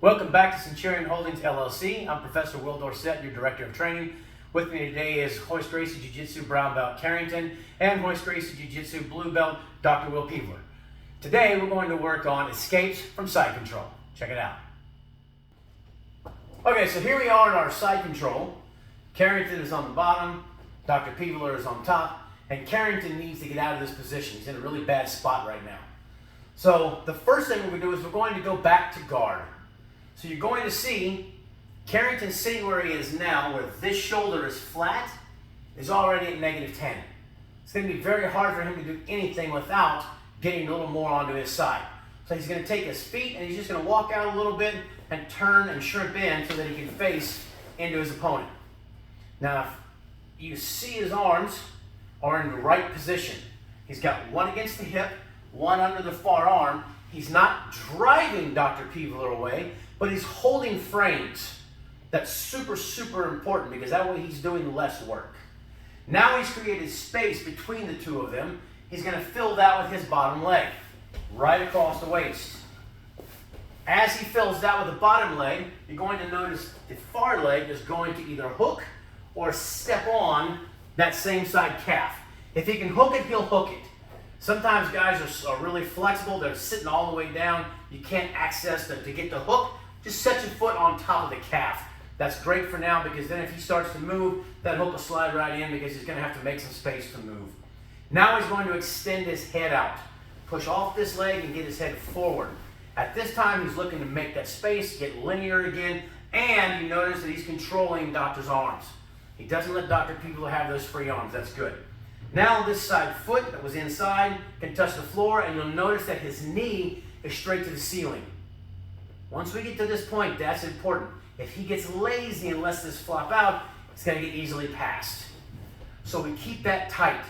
Welcome back to Centurion Holdings LLC. I'm Professor Will Dorsett, your Director of Training. With me today is Hoist Gracie Jiu-Jitsu Brown Belt Carrington and Hoist Gracie Jiu-Jitsu Blue Belt Dr. Will Peebler. Today we're going to work on escapes from side control. Check it out. Okay, so here we are in our side control. Carrington is on the bottom, Dr. Peebler is on top, and Carrington needs to get out of this position. He's in a really bad spot right now. So the first thing we're going to do is we're going to go back to guard. So you're going to see Carrington sitting where he is now, where this shoulder is flat, is already at -10. It's going to be very hard for him to do anything without getting a little more onto his side. So he's going to take his feet and he's just going to walk out a little bit and turn and shrimp in so that he can face into his opponent. Now, if you see his arms are in the right position. He's got one against the hip, one under the far arm. He's not driving Dr. Peebler away, but he's holding frames. That's super, super important because that way he's doing less work. Now he's created space between the two of them. He's going to fill that with his bottom leg, right across the waist. As he fills that with the bottom leg, you're going to notice the far leg is going to either hook or step on that same side calf. If he can hook it, he'll hook it. Sometimes guys are really flexible. They're sitting all the way down. You can't access them to get the hook. Just set your foot on top of the calf. That's great for now because then if he starts to move, that hook will slide right in because he's going to have to make some space to move. Now he's going to extend his head out. Push off this leg and get his head forward. At this time, he's looking to make that space, get linear again, and you notice that he's controlling Doctor's arms. He doesn't let Dr. Peebler have those free arms. That's good. Now this side foot that was inside can touch the floor, and you'll notice that his knee is straight to the ceiling. Once we get to this point, that's important. If he gets lazy and lets this flop out, it's going to get easily passed. So we keep that tight.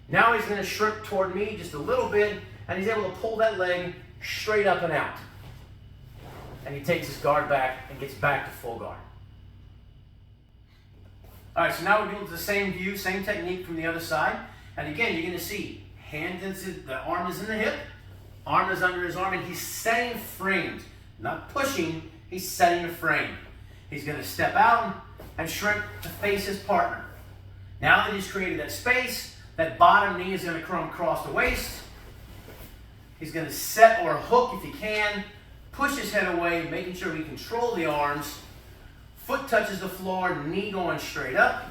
Now he's going to shrimp toward me just a little bit, and he's able to pull that leg straight up and out. And he takes his guard back and gets back to full guard. All right, so now we're doing the same view, same technique from the other side. And again, you're going to see the arm is in the hip, arm is under his arm, and he's setting frames. Not pushing, he's setting a frame. He's going to step out and shrimp to face his partner. Now that he's created that space, that bottom knee is going to come across the waist. He's going to set or hook if he can, push his head away, making sure we control the arms. Foot touches the floor, knee going straight up.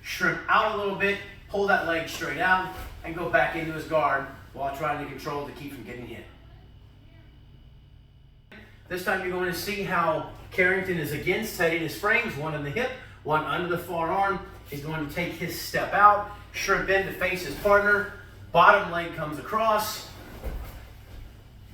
Shrimp out a little bit, pull that leg straight out, and go back into his guard while trying to control to keep from getting hit. This time you're going to see how Carrington is again setting his frames, one in the hip, one under the forearm. He's going to take his step out, shrimp in to face his partner. Bottom leg comes across.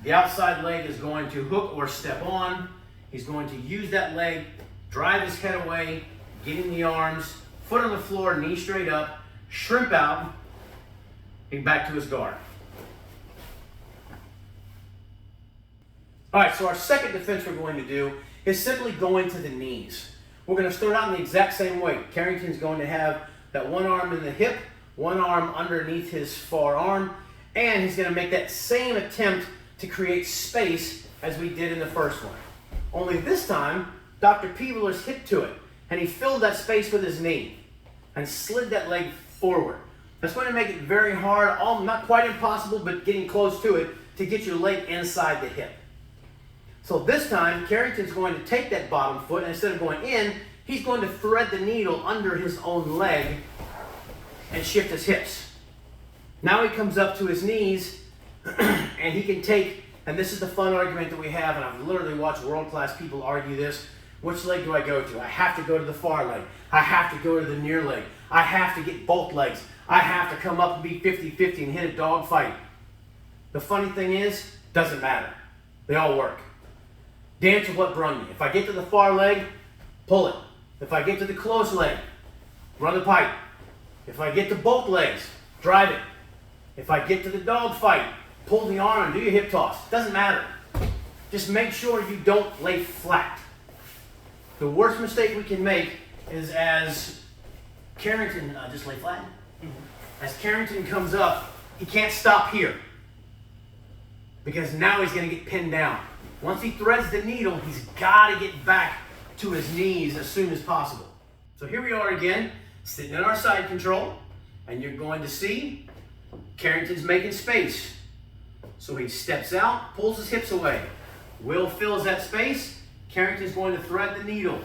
The outside leg is going to hook or step on. He's going to use that leg, drive his head away, getting the arms, foot on the floor, knee straight up, shrimp out, and back to his guard. All right, so our second defense we're going to do is simply going to the knees. We're going to start out in the exact same way. Carrington's going to have that one arm in the hip, one arm underneath his forearm, and he's going to make that same attempt to create space as we did in the first one. Only this time, Dr. Peebler's hit to it, and he filled that space with his knee and slid that leg forward. That's going to make it very hard, not quite impossible, but getting close to it, to get your leg inside the hip. So this time, Carrington's going to take that bottom foot, and instead of going in, he's going to thread the needle under his own leg and shift his hips. Now he comes up to his knees, and he can take, and this is the fun argument that we have, and I've literally watched world-class people argue this. Which leg do I go to? I have to go to the far leg. I have to go to the near leg. I have to get both legs. I have to come up and be 50-50 and hit a dog fight. The funny thing is, doesn't matter. They all work. Dance with what brung you. If I get to the far leg, pull it. If I get to the close leg, run the pipe. If I get to both legs, drive it. If I get to the dog fight, pull the arm and do your hip toss. Doesn't matter. Just make sure you don't lay flat. The worst mistake we can make is as Carrington, just lay flat. As Carrington comes up, he can't stop here because now he's going to get pinned down. Once he threads the needle, he's got to get back to his knees as soon as possible. So here we are again, sitting in our side control, and you're going to see Carrington's making space. So he steps out, pulls his hips away. Will fills that space. Carrington's going to thread the needle.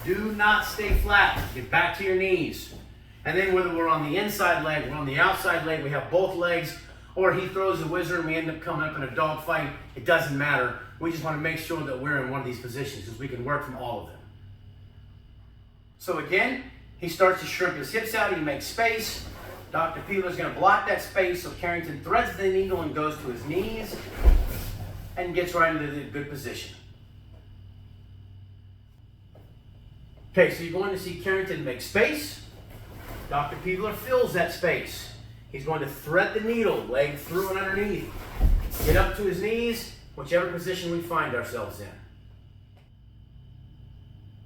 Do not stay flat. Get back to your knees. And then whether we're on the inside leg, we're on the outside leg, we have both legs, or he throws a wizard and we end up coming up in a dog fight, it doesn't matter. We just want to make sure that we're in one of these positions because we can work from all of them. So again, he starts to shrimp his hips out, he makes space. Dr. Peeler's going to block that space, so Carrington threads the needle and goes to his knees and gets right into the good position. Okay, so you're going to see Carrington make space. Dr. Peeler fills that space. He's going to thread the needle, leg through and underneath. Get up to his knees, whichever position we find ourselves in.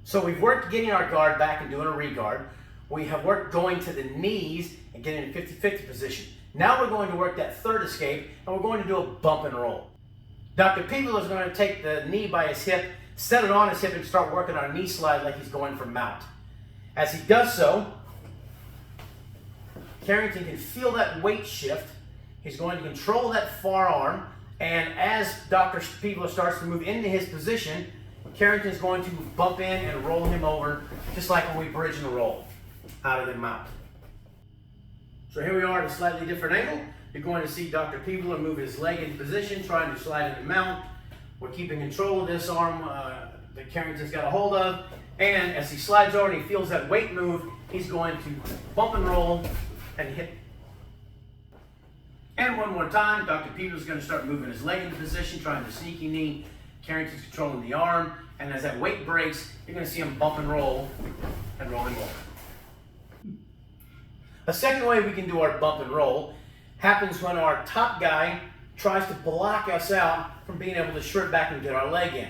So we've worked getting our guard back and doing a regard. We have worked going to the knees and getting in a 50-50 position. Now we're going to work that third escape, and we're going to do a bump and roll. Dr. Peeler is going to take the knee by his hip, set it on his hip, and start working our knee slide like he's going for mount. As he does so, Carrington can feel that weight shift. He's going to control that far arm, and as Dr. Peeler starts to move into his position, Carrington's going to bump in and roll him over, just like when we bridge and roll out of the mount. So here we are at a slightly different angle. You're going to see Dr. Peeler move his leg into position, trying to slide into mount. We're keeping control of this arm that Carrington's got a hold of. And as he slides over and he feels that weight move, he's going to bump and roll and hit. And one more time, Dr. Peeler's going to start moving his leg into position, trying to sneaky knee. Carrington's controlling the arm. And as that weight breaks, you're going to see him bump and roll him over. A second way we can do our bump and roll happens when our top guy tries to block us out from being able to shrimp back and get our leg in.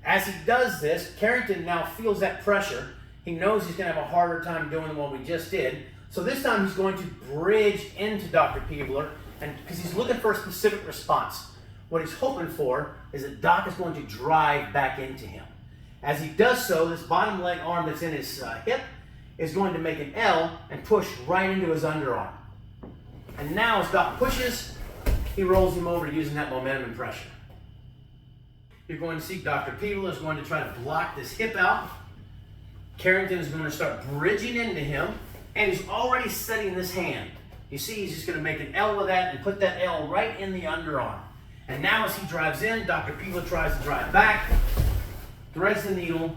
As he does this, Carrington now feels that pressure. He knows he's going to have a harder time doing what we just did. So this time he's going to bridge into Dr. Peeler, and because he's looking for a specific response. What he's hoping for is that Doc is going to drive back into him. As he does so, this bottom leg arm that's in his hip is going to make an L and push right into his underarm. And now as Doc pushes, he rolls him over using that momentum and pressure. You're going to see Dr. Peeler is going to try to block this hip out. Carrington is going to start bridging into him, and he's already setting this hand. You see, he's just going to make an L with that and put that L right in the underarm. And now as he drives in, Dr. Peeler tries to drive back, threads the needle,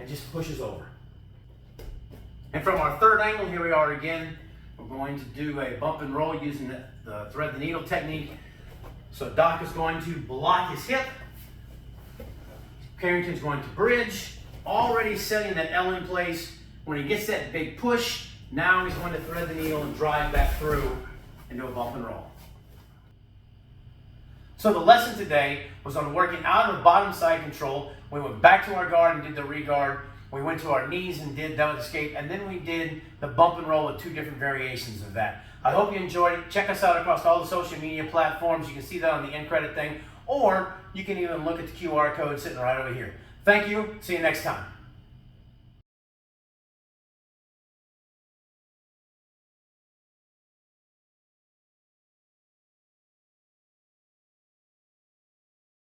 and just pushes over. And from our third angle, here we are again. We're going to do a bump and roll using the thread the needle technique. So Doc is going to block his hip. Carrington's going to bridge, already setting that L in place. When he gets that big push, now he's going to thread the needle and drive back through and do a bump and roll. So the lesson today was on working out of bottom side control. We went back to our guard and did the regard. We went to our knees and did that escape, and then we did the bump and roll with two different variations of that. I hope you enjoyed it. Check us out across all the social media platforms. You can see that on the end credit thing, or you can even look at the QR code sitting right over here. Thank you. See you next time.